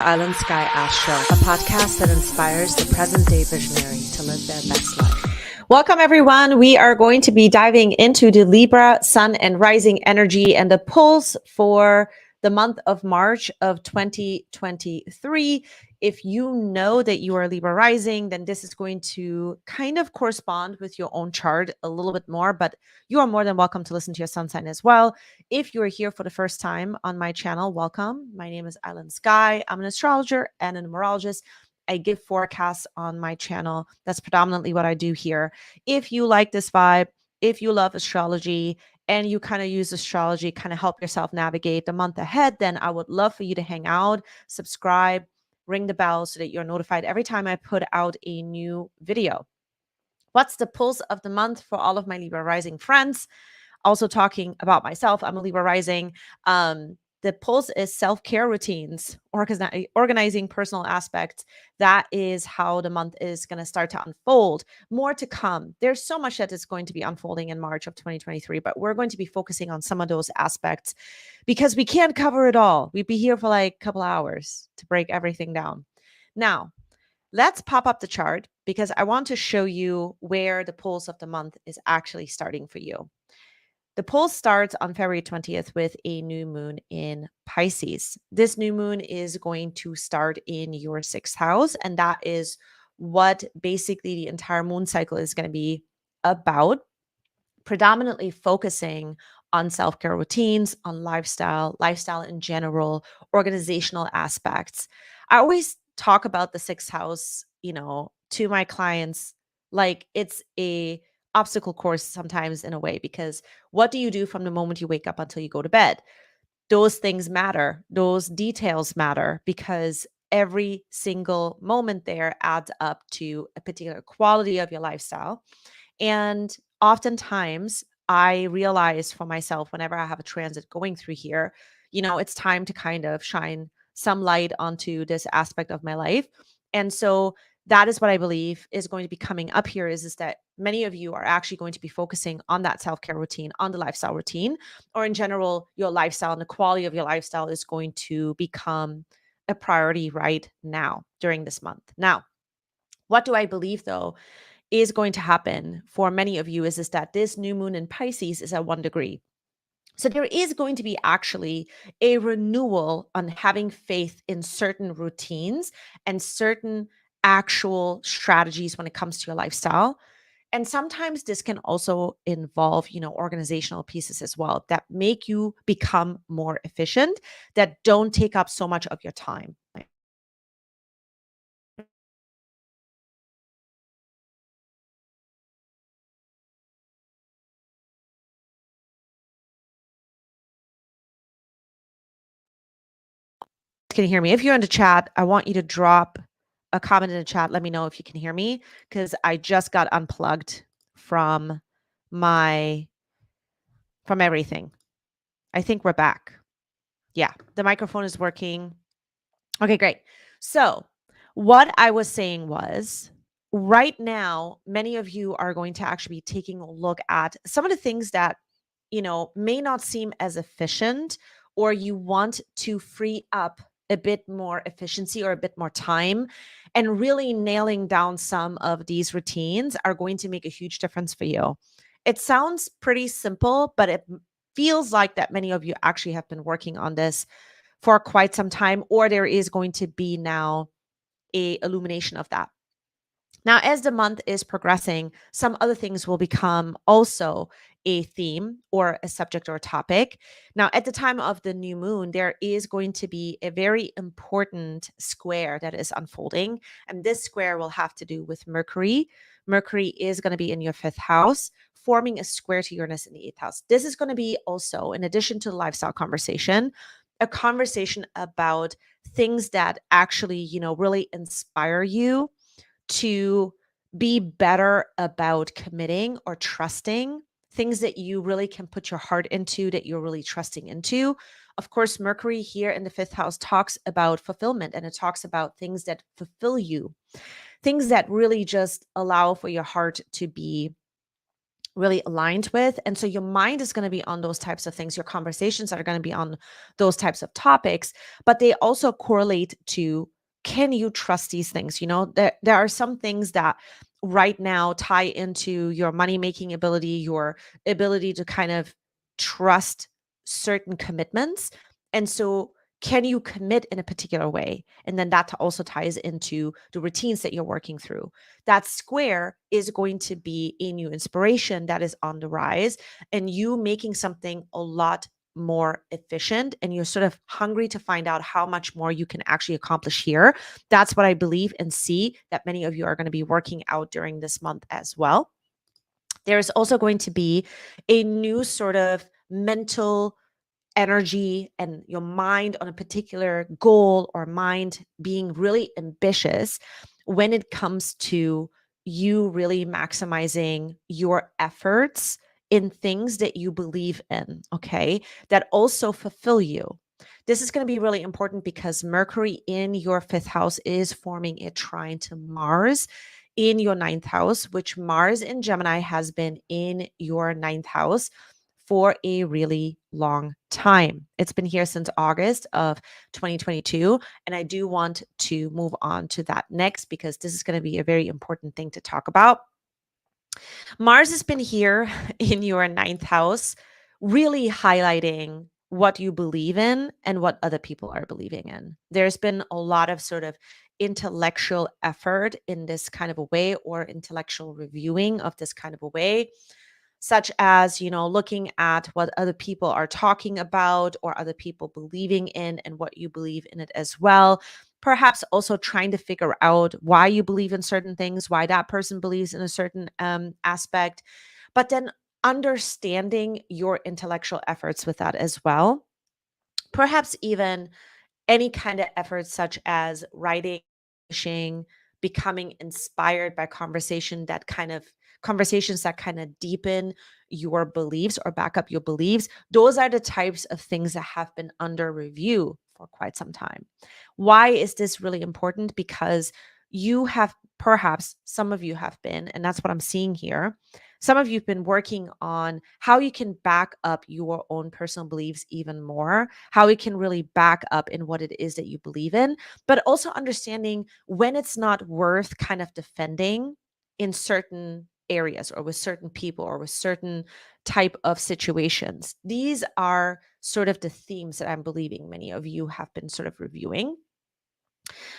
Island Sky Astro, a podcast that inspires the present-day visionary to live their best life. Welcome, everyone. We are going to be diving into the Libra Sun and Rising energy and the pulse for the month of March of 2023. If you know that you are Libra Rising, then this is going to kind of correspond with your own chart a little bit more, but you are more than welcome to listen to your sun sign as well. If you are here for the first time on my channel, welcome. My name is Island Sky. I'm an astrologer and a numerologist. I give forecasts on my channel. That's predominantly what I do here. If you like this vibe, if you love astrology, and you kind of use astrology, kind of help yourself navigate the month ahead, then I would love for you to hang out, subscribe, ring the bell so that you're notified every time I put out a new video. What's the pulse of the month for all of my Libra rising friends? Also talking about myself, I'm a Libra rising. The pulse is self-care routines, organizing personal aspects. That is how the month is going to start to unfold. More to come. There's so much that is going to be unfolding in March of 2023, but we're going to be focusing on some of those aspects because we can't cover it all. We'd be here for like a couple hours to break everything down. Now, let's pop up the chart because I want to show you where the pulse of the month is actually starting for you. The pulse starts on February 20th with a new moon in Pisces. This new moon is going to start in your sixth house, and that is what basically the entire moon cycle is going to be about, predominantly focusing on self-care routines, on lifestyle in general, organizational aspects. I always talk about the sixth house, to my clients like it's a obstacle course sometimes in a way, because what do you do from the moment you wake up until you go to bed? Those things matter. Those details matter because every single moment there adds up to a particular quality of your lifestyle. And oftentimes I realize for myself, whenever I have a transit going through here, it's time to kind of shine some light onto this aspect of my life. And so that is what I believe is going to be coming up here is that many of you are actually going to be focusing on that self-care routine, on the lifestyle routine, or in general, your lifestyle and the quality of your lifestyle is going to become a priority right now during this month. Now, what do I believe though is going to happen for many of you is that this new moon in Pisces is at 1 degree. So there is going to be actually a renewal on having faith in certain routines and certain actual strategies when it comes to your lifestyle. And sometimes this can also involve, organizational pieces as well that make you become more efficient, that don't take up so much of your time. Can you hear me? If you're in the chat, I want you to drop a comment in the chat. Let me know if you can hear me because I just got unplugged from everything. I think we're back. Yeah, the microphone is working. Okay, great. So what I was saying was right now, many of you are going to actually be taking a look at some of the things that, may not seem as efficient, or you want to free up a bit more efficiency or a bit more time, and really nailing down some of these routines are going to make a huge difference for you. It sounds pretty simple, but it feels like that many of you actually have been working on this for quite some time, or there is going to be now a illumination of that. Now, as the month is progressing, some other things will become also a theme or a subject or a topic. Now, at the time of the new moon, there is going to be a very important square that is unfolding. And this square will have to do with Mercury. Mercury is going to be in your fifth house, forming a square to Uranus in the eighth house. This is going to be also, in addition to the lifestyle conversation, a conversation about things that actually, really inspire you to be better about committing or trusting, things that you really can put your heart into, that you're really trusting into. Of course, Mercury here in the fifth house talks about fulfillment, and it talks about things that fulfill you, things that really just allow for your heart to be really aligned with. And so your mind is going to be on those types of things. Your conversations are going to be on those types of topics, but they also correlate to, can you trust these things? There are some things that right now tie into your money making ability, your ability to kind of trust certain commitments. And so can you commit in a particular way? And then that also ties into the routines that you're working through. That square is going to be a new inspiration that is on the rise, and you making something a lot more efficient, and you're sort of hungry to find out how much more you can actually accomplish here. That's what I believe and see that many of you are going to be working out during this month as well. There's also going to be a new sort of mental energy and your mind on a particular goal, or mind being really ambitious when it comes to you really maximizing your efforts in things that you believe in, okay, that also fulfill you. This is going to be really important because Mercury in your fifth house is forming a trine to Mars in your ninth house, which Mars in Gemini has been in your ninth house for a really long time. It's been here since August of 2022. And I do want to move on to that next because this is going to be a very important thing to talk about. Mars has been here in your ninth house, really highlighting what you believe in and what other people are believing in. There's been a lot of sort of intellectual effort in this kind of a way, or intellectual reviewing of this kind of a way, such as, looking at what other people are talking about or other people believing in, and what you believe in it as well. Perhaps also trying to figure out why you believe in certain things, why that person believes in a certain aspect, but then understanding your intellectual efforts with that as well. Perhaps even any kind of efforts such as writing, publishing, becoming inspired by conversations that kind of deepen your beliefs or back up your beliefs. Those are the types of things that have been under review for quite some time. Why is this really important? Because you have, perhaps some of you have been, and that's what I'm seeing here, some of you've been working on how you can back up your own personal beliefs even more, how you can really back up in what it is that you believe in, but also understanding when it's not worth kind of defending in certain areas, or with certain people, or with certain type of situations. These are sort of the themes that I'm believing many of you have been sort of reviewing.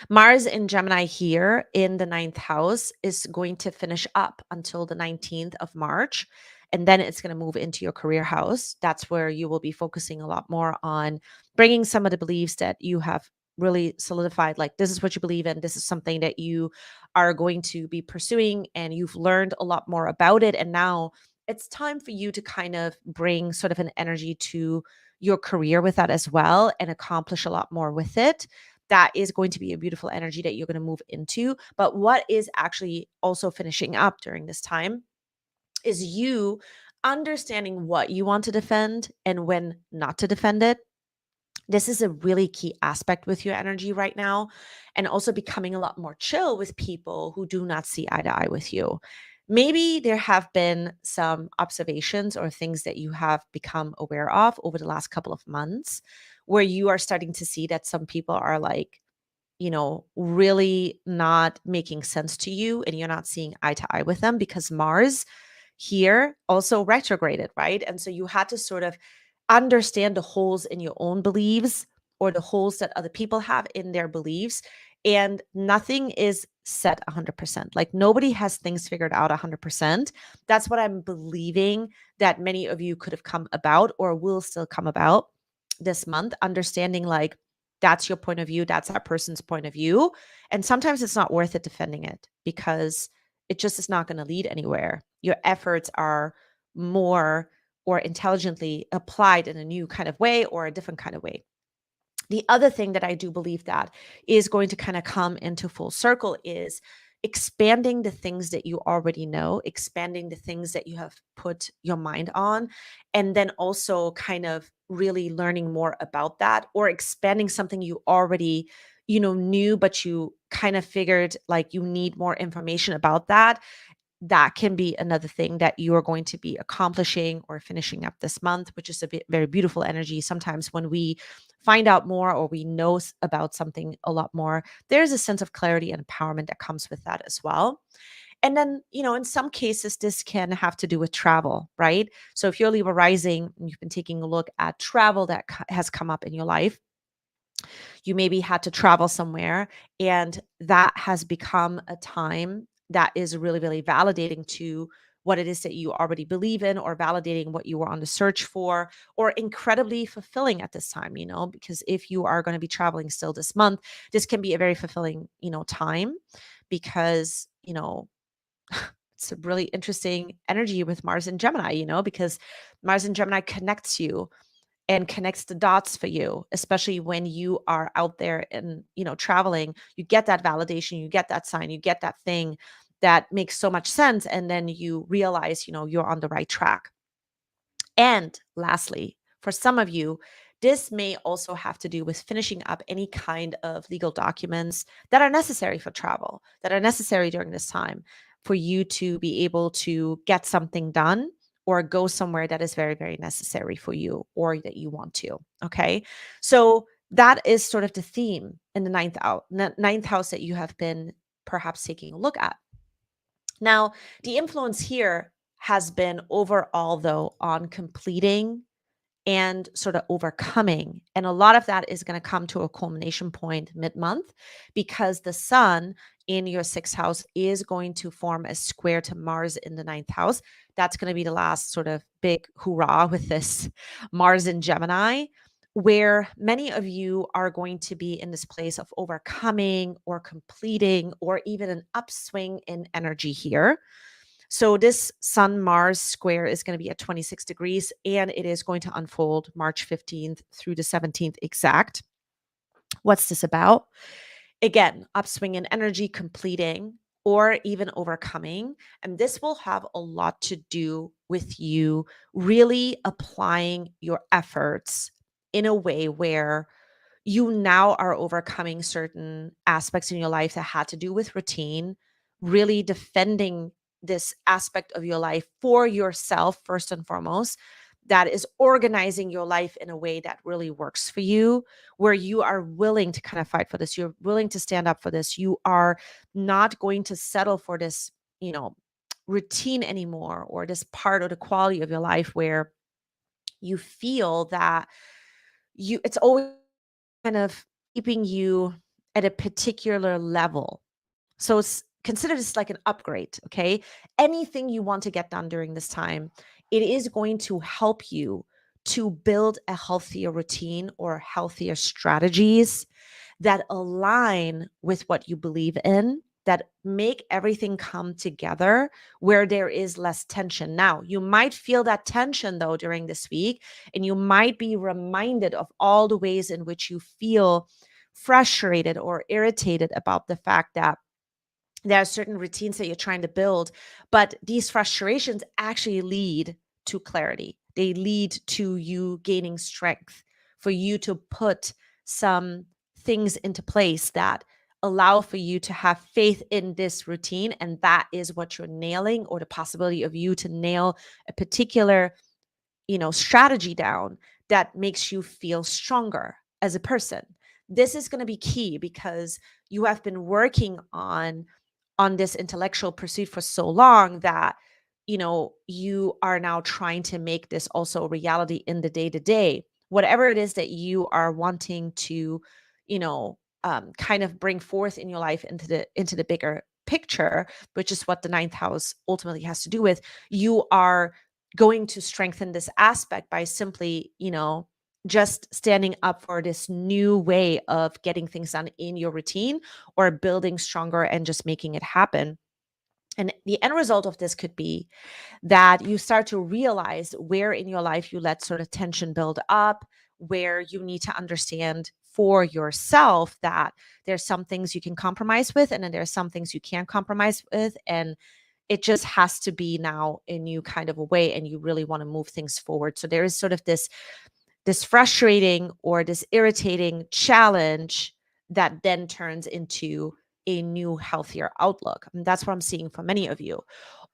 Mars in Gemini here in the ninth house is going to finish up until the 19th of March. And then it's going to move into your career house. That's where you will be focusing a lot more on bringing some of the beliefs that you have really solidified. Like, this is what you believe in. This is something that you are going to be pursuing, and you've learned a lot more about it. And now it's time for you to kind of bring sort of an energy to your career with that as well, and accomplish a lot more with it. That is going to be a beautiful energy that you're going to move into. But what is actually also finishing up during this time is you understanding what you want to defend and when not to defend it. This is a really key aspect with your energy right now. And also becoming a lot more chill with people who do not see eye to eye with you. Maybe there have been some observations or things that you have become aware of over the last couple of months, where you are starting to see that some people are like, really not making sense to you, and you're not seeing eye to eye with them because Mars here also retrograded, right? And so you had to sort of understand the holes in your own beliefs, or the holes that other people have in their beliefs. And nothing is set 100%. Like, nobody has things figured out 100%. That's what I'm believing that many of you could have come about, or will still come about this month, understanding like, that's your point of view, that's that person's point of view. And sometimes it's not worth it defending it, because it just is not going to lead anywhere. Your efforts are more or intelligently applied in a new kind of way, or a different kind of way. The other thing that I do believe that is going to kind of come into full circle is expanding the things that you already know, expanding the things that you have put your mind on, and then also kind of really learning more about that, or expanding something you already, knew, but you kind of figured like you need more information about that. that can be another thing that you are going to be accomplishing or finishing up this month, which is very beautiful energy. Sometimes when we find out more or we know about something a lot more, there's a sense of clarity and empowerment that comes with that as well. And then, in some cases, this can have to do with travel, right? So if you're Libra rising and you've been taking a look at travel that has come up in your life, you maybe had to travel somewhere, and that has become a time that is really, really validating to what it is that you already believe in, or validating what you were on the search for, or incredibly fulfilling at this time, because if you are going to be traveling still this month, this can be a very fulfilling, time, because, it's a really interesting energy with Mars and Gemini, because Mars and Gemini connects you and connects the dots for you, especially when you are out there and, traveling. You get that validation, you get that sign, you get that thing that makes so much sense. And then you realize, you're on the right track. And lastly, for some of you, this may also have to do with finishing up any kind of legal documents that are necessary for travel, that are necessary during this time for you to be able to get something done or go somewhere that is very, very necessary for you or that you want to. Okay. So that is sort of the theme in the ninth house that you have been perhaps taking a look at. Now, the influence here has been overall, though, on completing and sort of overcoming. And a lot of that is going to come to a culmination point mid-month, because the sun in your sixth house is going to form a square to Mars in the ninth house. That's going to be the last sort of big hoorah with this Mars in Gemini, where many of you are going to be in this place of overcoming or completing or even an upswing in energy here. So this Sun Mars square is going to be at 26 degrees, and it is going to unfold March 15th through the 17th exact. What's this about? Again, upswing in energy, completing or even overcoming. And this will have a lot to do with you really applying your efforts in a way where you now are overcoming certain aspects in your life that had to do with routine, really defending this aspect of your life for yourself, first and foremost, that is organizing your life in a way that really works for you, where you are willing to kind of fight for this. You're willing to stand up for this. You are not going to settle for this, routine anymore, or this part of the quality of your life where you feel that it's always kind of keeping you at a particular level. So consider this like an upgrade, okay? Anything you want to get done during this time, it is going to help you to build a healthier routine or healthier strategies that align with what you believe in, that make everything come together where there is less tension. Now, you might feel that tension though during this week, and you might be reminded of all the ways in which you feel frustrated or irritated about the fact that there are certain routines that you're trying to build, but these frustrations actually lead to clarity. They lead to you gaining strength for you to put some things into place that allow for you to have faith in this routine. And that is what you're nailing, or the possibility of you to nail a particular strategy down that makes you feel stronger as a person. This is going to be key because you have been working on this intellectual pursuit for so long that you are now trying to make this also a reality in the day to day, whatever it is that you are wanting to kind of bring forth in your life into the bigger picture, which is what the ninth house ultimately has to do with. You are going to strengthen this aspect by simply just standing up for this new way of getting things done in your routine, or building stronger and just making it happen. And the end result of this could be that you start to realize where in your life you let sort of tension build up, where you need to understand for yourself that there's some things you can compromise with, and then there's some things you can't compromise with. And it just has to be now a new kind of a way, and you really want to move things forward. So there is sort of this frustrating or this irritating challenge that then turns into a new, healthier outlook. And that's what I'm seeing for many of you.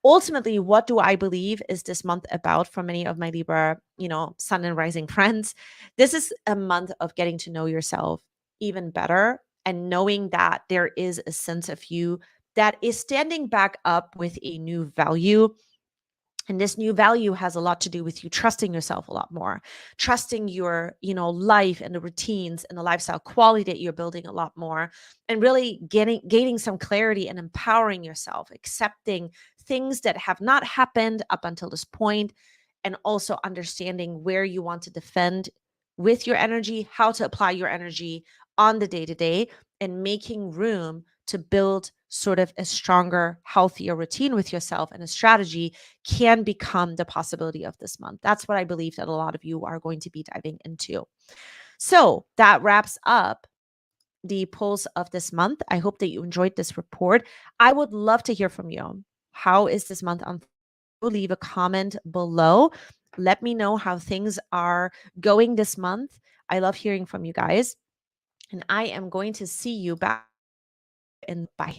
ultimately, what do I believe is this month about for many of my Libra, sun and rising friends? This is a month of getting to know yourself even better and knowing that there is a sense of you that is standing back up with a new value. And this new value has a lot to do with you trusting yourself a lot more, trusting your, life and the routines and the lifestyle quality that you're building a lot more, and really gaining some clarity and empowering yourself, accepting things that have not happened up until this point, and also understanding where you want to defend with your energy, how to apply your energy on the day to day, and making room to build sort of a stronger, healthier routine with yourself and a strategy can become the possibility of this month. That's what I believe that a lot of you are going to be diving into. So that wraps up the pulse of this month. I hope that you enjoyed this report. I would love to hear from you. How is this month on? Leave a comment below. Let me know how things are going this month. I love hearing from you guys. And I am going to see you back in bye.